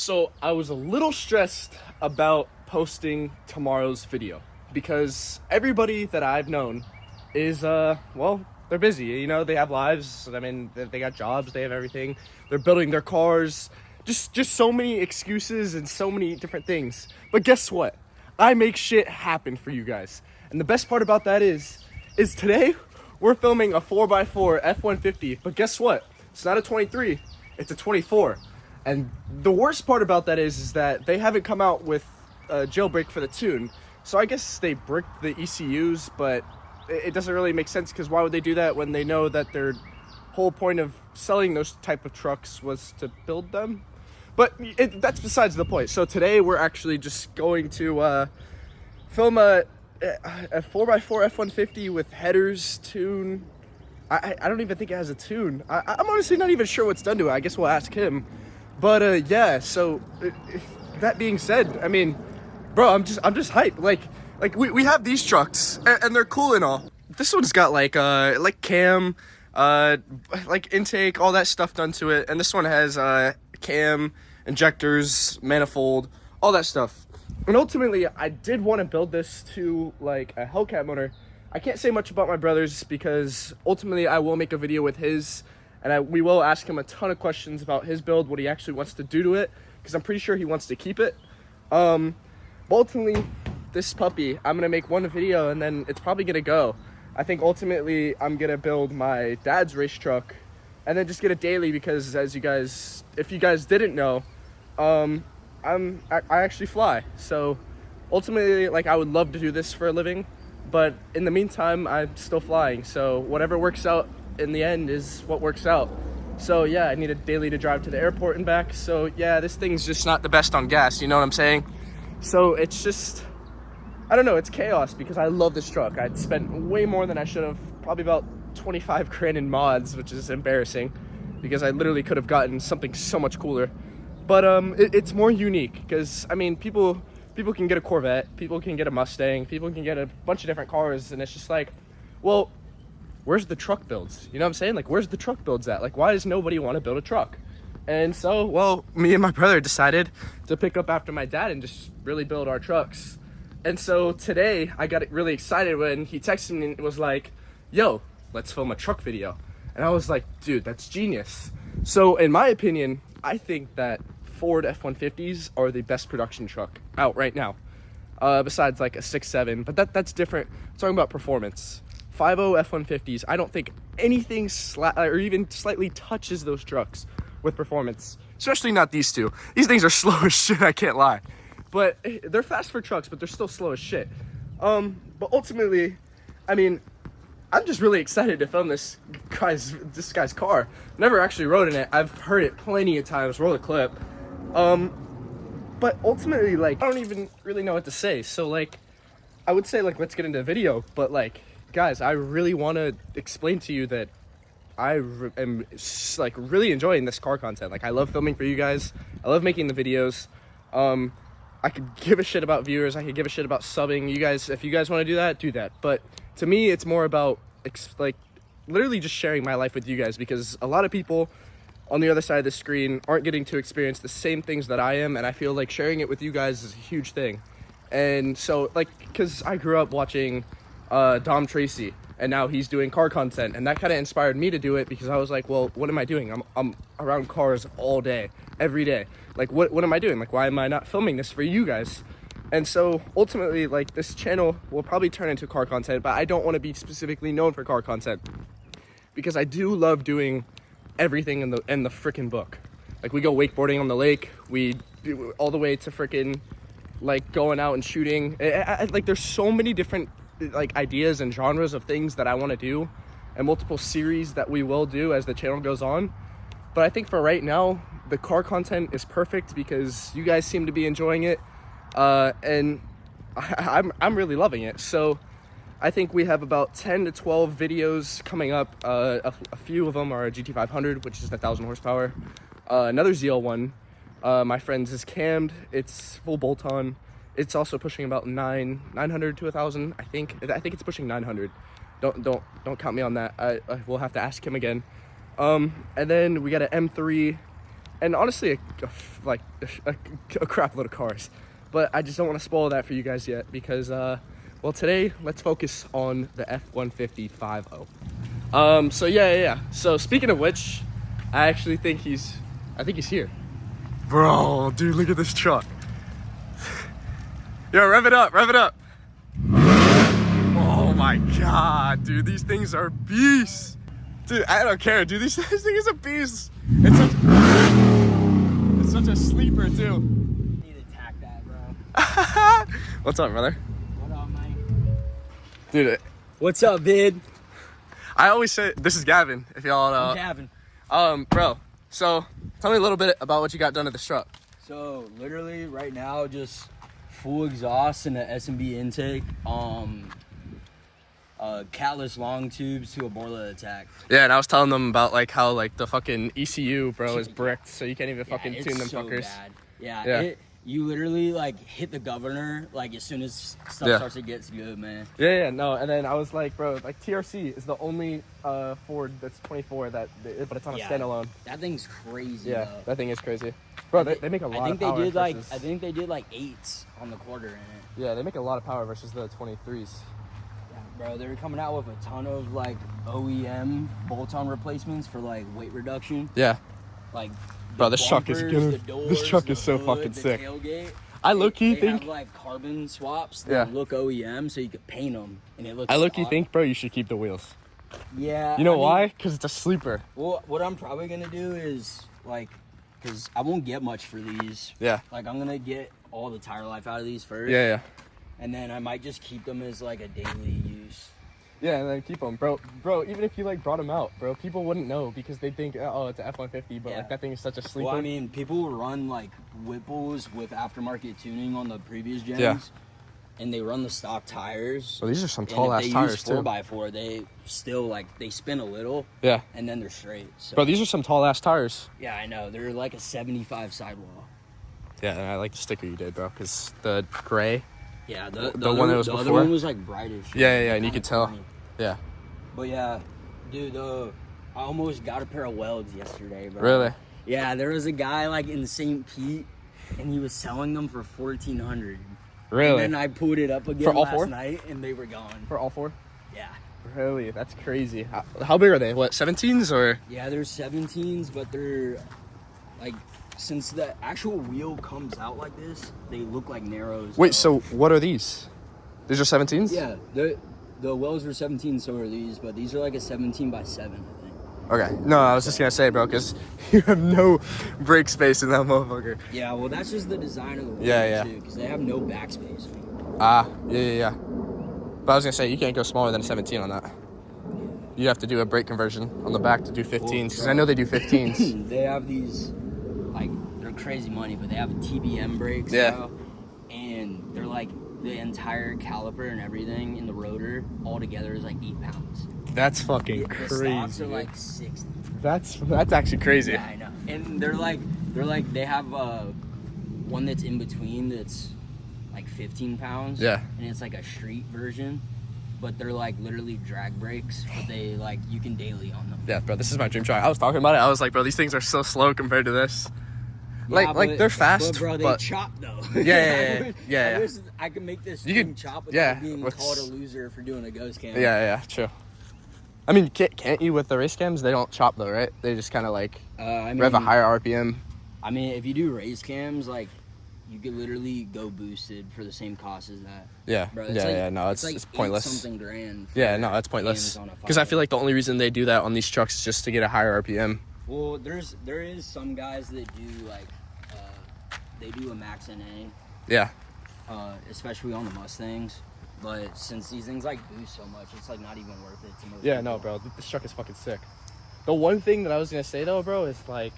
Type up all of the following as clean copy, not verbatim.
So I was a little stressed about posting tomorrow's video because everybody that I've known is, well, they're busy. You know, they have lives. I mean, they got jobs, they have everything. They're building their cars. Just so many excuses and so many different things. But guess what? I make shit happen for you guys. And the best part about that is today we're filming a 4x4 F-150. But guess what? It's not a 23, it's a 24. And the worst part about that is that they haven't come out with a jailbreak for the tune. So I guess they bricked the ECUs, but it doesn't really make sense because why would they do that when they know that their whole point of selling those type of trucks was to build them? But that's besides the point. So today we're actually just going to film a 4x4 F-150 with headers, tune. I don't even think it has a tune. I'm honestly not even sure what's done to it. I guess we'll ask him. But yeah, so that being said, I mean, bro, I'm just hyped. Like we have these trucks and they're cool and all. This one's got like cam, like intake, all that stuff done to it, and this one has cam, injectors, manifold, all that stuff. And ultimately, I did want to build this to like a Hellcat motor. I can't say much about my brother's because ultimately I will make a video with his. And we will ask him a ton of questions about his build, what he actually wants to do to it, because I'm pretty sure he wants to keep it. But ultimately, this puppy, I'm going to make one video, and then it's probably going to go. I think ultimately, I'm going to build my dad's race truck, and then just get a daily, because as you guys, if you guys didn't know, I actually fly. So ultimately, like, I would love to do this for a living, but in the meantime, I'm still flying. So whatever works out in the end is what works out. So yeah, I need a daily to drive to the airport and back. So yeah, this thing's just not the best on gas, you know what I'm saying? So it's just, I don't know, it's chaos because I love this truck. I'd spent way more than I should have, probably about 25 grand in mods, which is embarrassing because I literally could have gotten something so much cooler. But it's more unique because, I mean, people can get a Corvette, people can get a Mustang, people can get a bunch of different cars, and it's just like, well, where's the truck builds? You know what I'm saying? Like, where's the truck builds at? Like, why does nobody want to build a truck? And so, well, me and my brother decided to pick up after my dad and just really build our trucks. And so today, I got really excited when he texted me and was like, yo, let's film a truck video. And I was like, dude, that's genius. So in my opinion, I think that Ford F-150s are the best production truck out right now. Besides like a 6.7, but that's different. I'm talking about performance. 5.0 F-150s, I don't think anything or even slightly touches those trucks with performance. Especially not these two. These things are slow as shit, I can't lie. But they're fast for trucks, but they're still slow as shit. But ultimately, I mean, I'm just really excited to film this guy's car. Never actually rode in it. I've heard it plenty of times. Roll the clip. But ultimately, like, I don't even really know what to say. So, like, I would say, like, let's get into the video. But, like, guys, I really want to explain to you that I am, like, really enjoying this car content. Like, I love filming for you guys. I love making the videos. I could give a shit about viewers. I could give a shit about subbing. You guys, if you guys want to do that, do that. But to me, it's more about, like, literally just sharing my life with you guys, because a lot of people on the other side of the screen aren't getting to experience the same things that I am, and I feel like sharing it with you guys is a huge thing. And so, like, because I grew up watching Dom Tracy, and now he's doing car content, and that kind of inspired me to do it, because I was like, well, what am I doing? I'm around cars all day, every day. Like, what am I doing? Like, why am I not filming this for you guys? And so ultimately, like, this channel will probably turn into car content, but I don't want to be specifically known for car content, because I do love doing everything in the freaking book. Like, we go wakeboarding on the lake, we do all the way to freaking, like, going out and shooting. Like, there's so many different, like, ideas and genres of things that I want to do, and multiple series that we will do as the channel goes on. But I think for right now, the car content is perfect because you guys seem to be enjoying it, and I'm really loving it. So I think we have about 10 to 12 videos coming up. A few of them are a GT500, which is 1,000 horsepower. Another ZL1, my friend's is cammed. It's full bolt-on. It's also pushing about 900 to 1,000. I think it's pushing 900. Don't count me on that. I will have to ask him again. And then we got an M3 and honestly, a crap load of cars. But I just don't want to spoil that for you guys yet because, well, today let's focus on the F-150 5.0. So yeah. So speaking of which, I think he's here. Bro, dude, look at this truck. Yo, rev it up. Oh my God, dude, these things are beasts. Dude, I don't care, dude, this thing is a beast. It's such a sleeper, too. You need to tack that, bro. What's up, brother? What up, Mike? Dude, What's up, vid? I always say, this is Gavin, if y'all know. I'm Gavin. Bro, so tell me a little bit about what you got done at this truck. So, literally, right now, just full exhaust and an S&B intake. Catless long tubes to a boiler attack. Yeah, and I was telling them about like how like the fucking ECU, bro, is bricked, so you can't even fucking tune them so fuckers. Bad. Yeah. You literally like hit the governor like as soon as stuff starts to get good, man. Yeah, no, and then I was like, bro, like TRC is the only Ford that's 24 but it's on a standalone. That thing's crazy. Yeah, though. that thing is crazy, bro. They make a lot of power. I think they did like 8s on the quarter in it. Yeah, they make a lot of power versus the 23s. Bro, they're coming out with a ton of like OEM bolt-on replacements for like weight reduction. Yeah. Like, bro, this truck is so fucking sick. Tailgate. I low-key think have like carbon swaps that look OEM, so you could paint them, and it looks. I low-key think, bro, you should keep the wheels. Yeah. You know why? Because it's a sleeper. Well, what I'm probably gonna do is like, because I won't get much for these. Yeah. Like I'm gonna get all the tire life out of these first. Yeah. And then I might just keep them as like a daily use. Yeah, and then keep them, bro. Even if you like brought them out, bro, people wouldn't know because they think, oh, it's an F-150, but like that thing is such a sleeper. Well, I mean, people run like Whipples with aftermarket tuning on the previous gens. Yeah. And they run the stock tires. Well, these are some tall ass tires too. 4x4, they still like they spin a little. Yeah. And then they're straight. So. Bro, these are some tall ass tires. Yeah, I know. They're like a 75 sidewall. Yeah, and I like the sticker you did, bro, because the gray. Yeah, the one that was before. The other one was like brightish. Yeah, and you could tell. Funny. Yeah. But yeah, dude, I almost got a pair of welds yesterday, bro. Really? Yeah, there was a guy like in St. Pete, and he was selling them for $1,400. Really? And then I pulled it up again for all last four? night, and they were gone. For all 4? Yeah. Really? That's crazy. How big are they? What, 17s or? Yeah, they're 17s, but they're like, since the actual wheel comes out like this, they look like narrows. Wait, so what are these? These are 17s? Yeah, the wells were 17, so are these, but these are like a 17 by 7, I think. Okay. No, I was just gonna say, bro, because you have no brake space in that motherfucker. Yeah, well, that's just the design of the wheel, too, because they have no backspace. Yeah. But I was gonna say, you can't go smaller than a 17 on that. You have to do a brake conversion on the back to do 15s, because I know they do 15s. They have these, like, they're crazy money, but they have TBM brakes now, and they're like, the entire caliper and everything in the rotor all together is like 8 pounds. That's fucking the crazy. The stocks are like 60. That's actually crazy. Yeah, I know. And they have one that's in between that's like 15 pounds. Yeah. And it's like a street version, but they're like literally drag brakes, but they like you can daily on them. Yeah, bro, this is my dream truck. I was talking about it. I was like, bro, these things are so slow compared to this. Yeah, like they're fast, but bro, they chop though. Yeah. I wish I could make this thing chop without being called a loser for doing a ghost cam. Yeah, true. I mean, can't you with the race cams? They don't chop though, right? They just kind of like rev a higher RPM. I mean, if you do race cams, like you could literally go boosted for the same cost as that. Yeah, bro, no, it's pointless. Something grand. Yeah, no, that's pointless. Because I feel like the only reason they do that on these trucks is just to get a higher RPM. Well, there is some guys that do like they do a max NA. Yeah. Especially on the Mustangs, but since these things like boost so much, it's like not even worth it to most Yeah, people. no, bro, this truck is fucking sick. The one thing that I was gonna say though, bro, is like,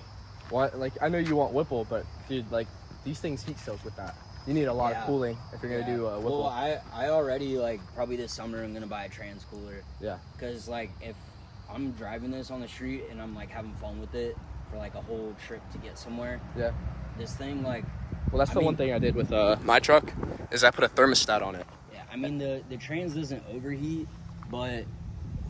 I know you want Whipple, but dude, like these things heat soak with that. You need a lot of cooling if you're gonna do Whipple. Well, I already like probably this summer I'm gonna buy a trans cooler. Yeah. Because like if I'm driving this on the street and I'm like having fun with it for like a whole trip to get somewhere. Yeah. This thing like. Well, that's the one thing I did with my truck is I put a thermostat on it. Yeah, I mean the trans doesn't overheat, but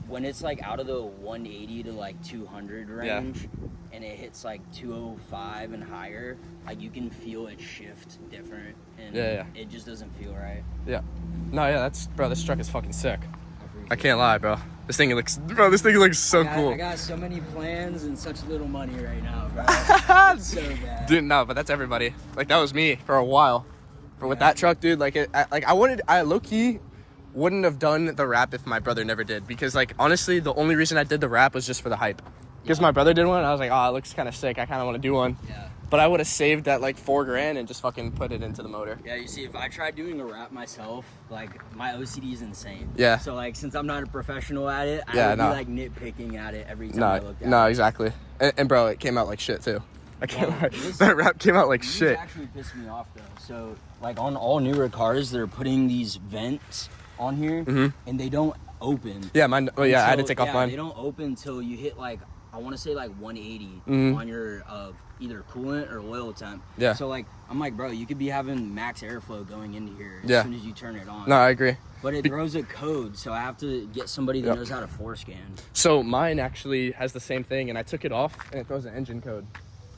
when it's like out of the 180 to like 200 range, and it hits like 205 and higher, like you can feel it shift different, and it just doesn't feel right. Yeah. No, yeah, bro, this truck is fucking sick. I can't lie, bro. This thing looks so cool. I got so many plans and such little money right now, bro. It's so bad. Dude, no, but that's everybody. Like, that was me for a while. With that truck, dude, like, I low-key wouldn't have done the wrap if my brother never did. Because, like, honestly, the only reason I did the wrap was just for the hype. Because my brother did one, and I was like, oh, it looks kind of sick. I kind of want to do one. Yeah. But I would have saved that, like, $4,000 and just fucking put it into the motor. Yeah, you see, if I tried doing a wrap myself, like, my OCD is insane. Yeah. So, like, since I'm not a professional at it, I would be, like, nitpicking at it every time I looked at it. No, exactly. And, bro, it came out like shit, too. I can't lie. That wrap came out like shit. This actually pissed me off, though. So, like, on all newer cars, they're putting these vents on here, and they don't open. Yeah, mine. Well, yeah, I had to take off mine. They don't open until you hit, like, I want to say, like, 180 on your either coolant or oil temp. Yeah. So, like, I'm like, bro, you could be having max airflow going into here as soon as you turn it on. No, I agree. But it throws a code, so I have to get somebody that knows how to force scan. So mine actually has the same thing, and I took it off, and it throws an engine code.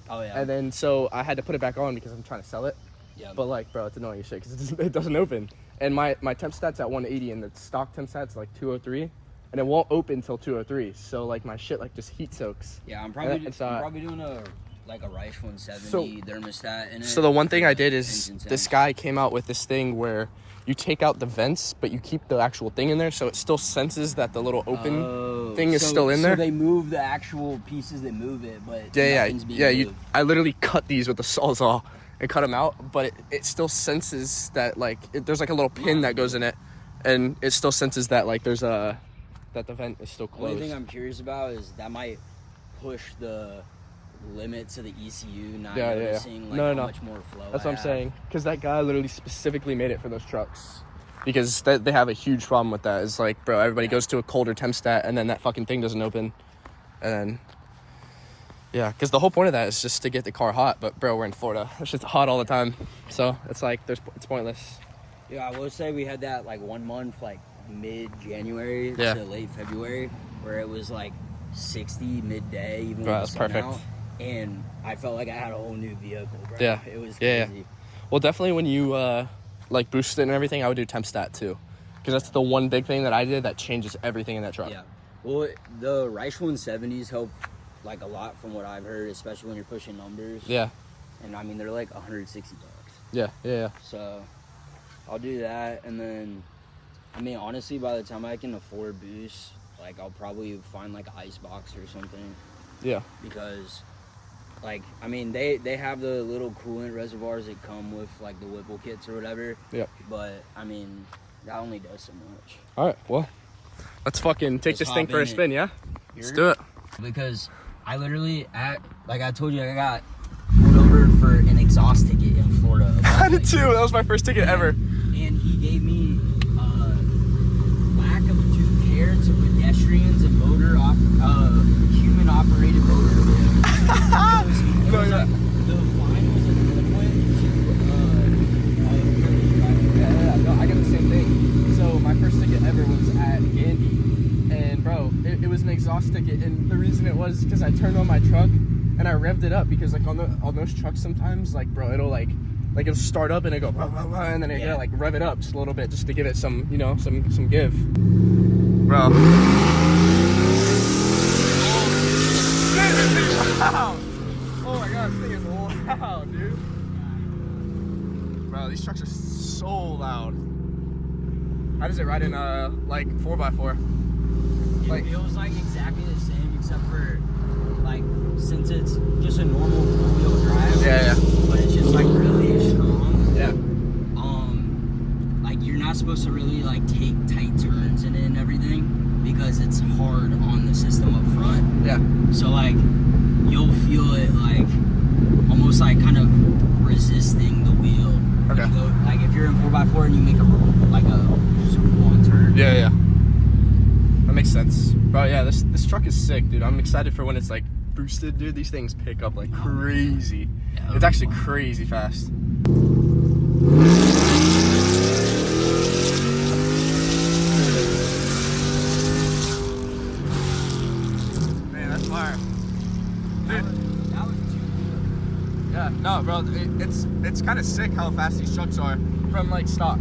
Oh, yeah. And then, so I had to put it back on because I'm trying to sell it. Yeah. But, like, bro, it's annoying as shit because it doesn't open. And my temp stat's at 180, and the stock temp stat's like 203. And it won't open until 203. So, like, my shit, like, just heat soaks. Yeah, I'm probably doing a Reich 170 thermostat in it. So the one thing I did is this guy came out with this thing where you take out the vents, but you keep the actual thing in there, so it still senses that the little open thing is still in there. So they move the actual pieces that move it, but nothing's being moved. I literally cut these with a sawzall and cut them out, but it still senses that, like, there's like a little pin that goes in it, and it still senses that, like, there's that the vent is still closed. The only thing I'm curious about is that might push the limit to the ECU, not noticing how much more flow. That's what I'm saying, because that guy literally specifically made it for those trucks, because they have a huge problem with that. It's like, bro, everybody goes to a colder temp stat, and then that fucking thing doesn't open, and then because the whole point of that is just to get the car hot. But bro, we're in Florida; it's just hot all the time, so it's like it's pointless. Yeah, I will say we had that like 1 month, like mid-January to late February, where it was like 60 midday, even when that's perfect. Out, and I felt like I had a whole new vehicle, bro. Yeah, it was crazy. Yeah. Well, definitely when you like boost it and everything, I would do temp stat too, because that's the one big thing that I did that changes everything in that truck. Yeah. Well, the Reich 170s help like a lot from what I've heard, especially when you're pushing numbers. Yeah. And I mean, they're like $160. Yeah. So I'll do that, and then I mean, honestly, by the time I can afford boost, like, I'll probably find, like, an ice box or something. Yeah. Because, like, I mean, they have the little coolant reservoirs that come with, like, the Whipple kits or whatever. Yep. But, I mean, that only does so much. All right, well, let's fucking take this thing for a spin, yeah? Let's do it. Because I literally, like I told you, I got pulled over for an exhaust ticket in Florida. I did too. That was my first ticket ever. And he gave me lack of due care to pedestrians and human-operated motor vehicles. The fine was equivalent to no, I got the same thing. So my first ticket ever was at Gandy, and bro, it was an exhaust ticket, and the reason it was because I turned on my truck and I revved it up, because like on those trucks sometimes, like, bro, it'll like it'll start up and it go rah, rah, rah, and then it gotta like rev it up just a little bit just to give it some, you know, some give. Bro. Wow. Oh my god, this thing is loud, dude. Bro, these trucks are so loud. How does it ride in like 4x4? It feels like exactly the same, except for like, since it's just a normal four-wheel drive. Yeah. But it's just like really strong. Yeah. Like, you're not supposed to really like take tight turns in it and everything, because it's hard on the system up front. Yeah. So like, you'll feel it like almost like kind of resisting the wheel. Okay. You go, like, if you're in 4x4 and you make just a full-on turn. Yeah. That makes sense. Bro, yeah, this truck is sick, dude. I'm excited for when it's like boosted, dude. These things pick up like crazy. Yeah, it's actually crazy fast. fire. That was too good. Yeah, no, bro, it's kind of sick how fast these trucks are from like stock,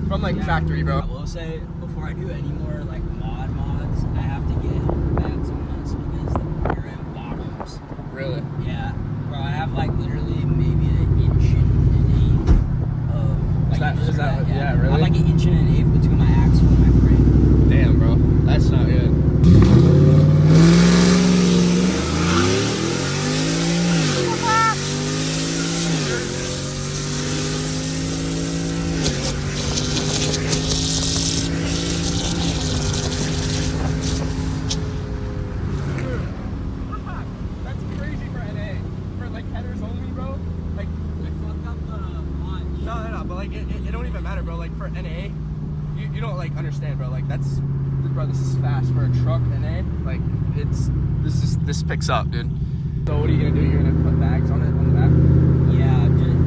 from like factory, bro. I will say, before I do any more like mods, I have to get helmet bags on this because the rear end bottoms. Really? Yeah, bro, I have like literally maybe an inch and an eighth of. Like, Is that yeah, really? I have like an inch and an eighth between my axle and my frame. Damn, bro, that's not good. You don't like understand, bro. Like that's, bro. This is fast for a truck, NA. Like this picks up, dude. So what are you gonna do? You're gonna put bags on it on the back? Yeah, just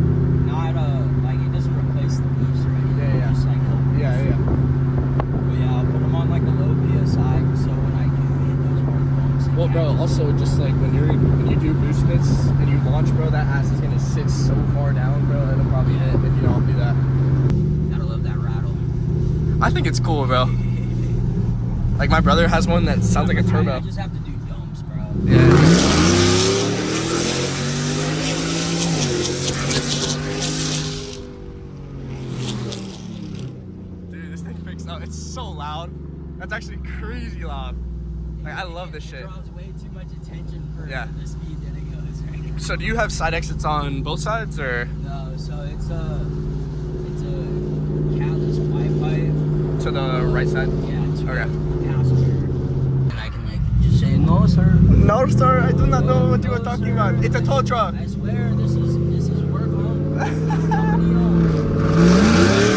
not like it doesn't replace the leaves or anything. Yeah. Just like help. Yeah. But yeah, I'll put them on like a low PSI so when I do hit those hard bumps. Well, bro. Also, just like when you do boost splits and you launch, bro, that ass is gonna sit so far down, bro. It'll probably hit if you don't do that. Gotta love that rattle. I think it's cool, bro. Like my brother has one that sounds like a turbo. I just have to do dumps, bro. Yeah. Dude, this thing picks up. It's so loud. That's actually crazy loud. Like I love this shit. It draws way too much attention for Yeah. the speed that it goes. Right? So do you have side exits on both sides, or? No, so it's a catalyst white pipe. To the right side? Yeah, it's Okay. passenger. And I can like just say, no sir. No, sir, I do not know what you are talking about. It's a tow truck. I swear this is work on. Company owned.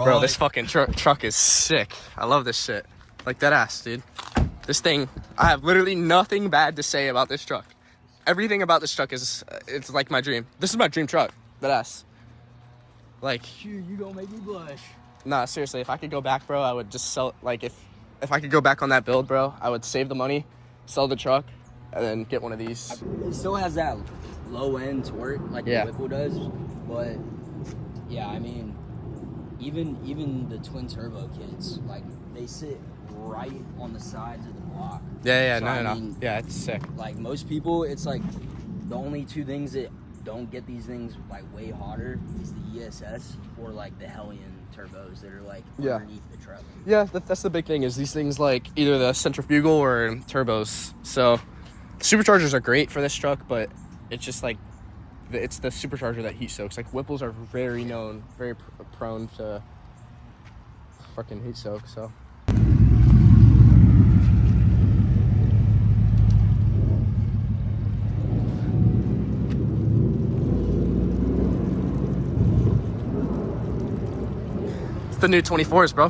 Bro, this fucking truck is sick. I love this shit. Like that ass, dude. This thing, I have literally nothing bad to say about this truck. Everything about this truck is, it's like my dream. This is my dream truck. That ass. Like, Shoot, you gonna make me blush. nah, seriously, if I could go back, bro, I would just sell, like, if I could go back on that build, bro, I would save the money, sell the truck, and then get one of these. It still has that low end torque like Yeah. the Whipple does, but yeah, I mean, even the twin turbo kits, like they sit right on the sides of the block. Yeah, So, no. I mean, Yeah, it's sick. like most people, it's like the only two things that don't get these things like way hotter is the ESS or like the Hellion turbos that are like Yeah. underneath the truck. Yeah, that's the big thing is these things like either the centrifugal or turbos. So superchargers are great for this truck, but it's just like it's the supercharger that heat soaks. Like Whipples are very prone to fucking heat soak. So it's the new 24s, bro.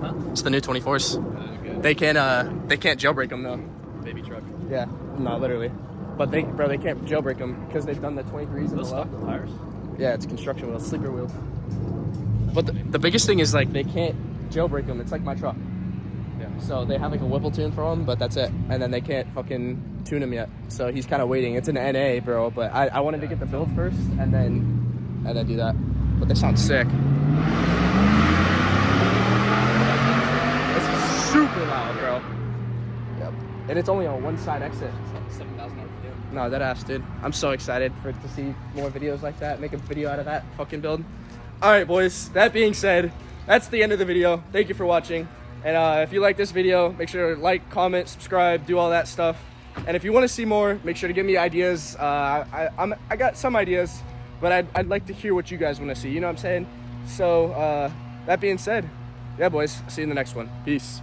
Huh? It's the new 24s. Good. They can't jailbreak them though. Baby truck. Yeah, no, literally. But they can't jailbreak them because they've done the 23s and the low. tires. Yeah, it's construction wheels, sleeper wheels. But the biggest thing is like they can't jailbreak them. It's like my truck. Yeah. So they have like a Whipple tune for them, but that's it. And then they can't fucking tune them yet. So he's kind of waiting. It's an NA, bro. But I wanted to get the build first and then do that. But they sound sick. It's super loud, bro. Yep. And it's only on one side exit. 7,000 RPM. No, that ass, dude. I'm so excited to see more videos like that. Make a video out of that fucking build. All right, boys. That being said, that's the end of the video. Thank you for watching. And if you like this video, make sure to like, comment, subscribe, do all that stuff. And if you want to see more, make sure to give me ideas. I got some ideas, but I'd like to hear what you guys want to see. You know what I'm saying? So that being said, yeah, boys. See you in the next one. Peace.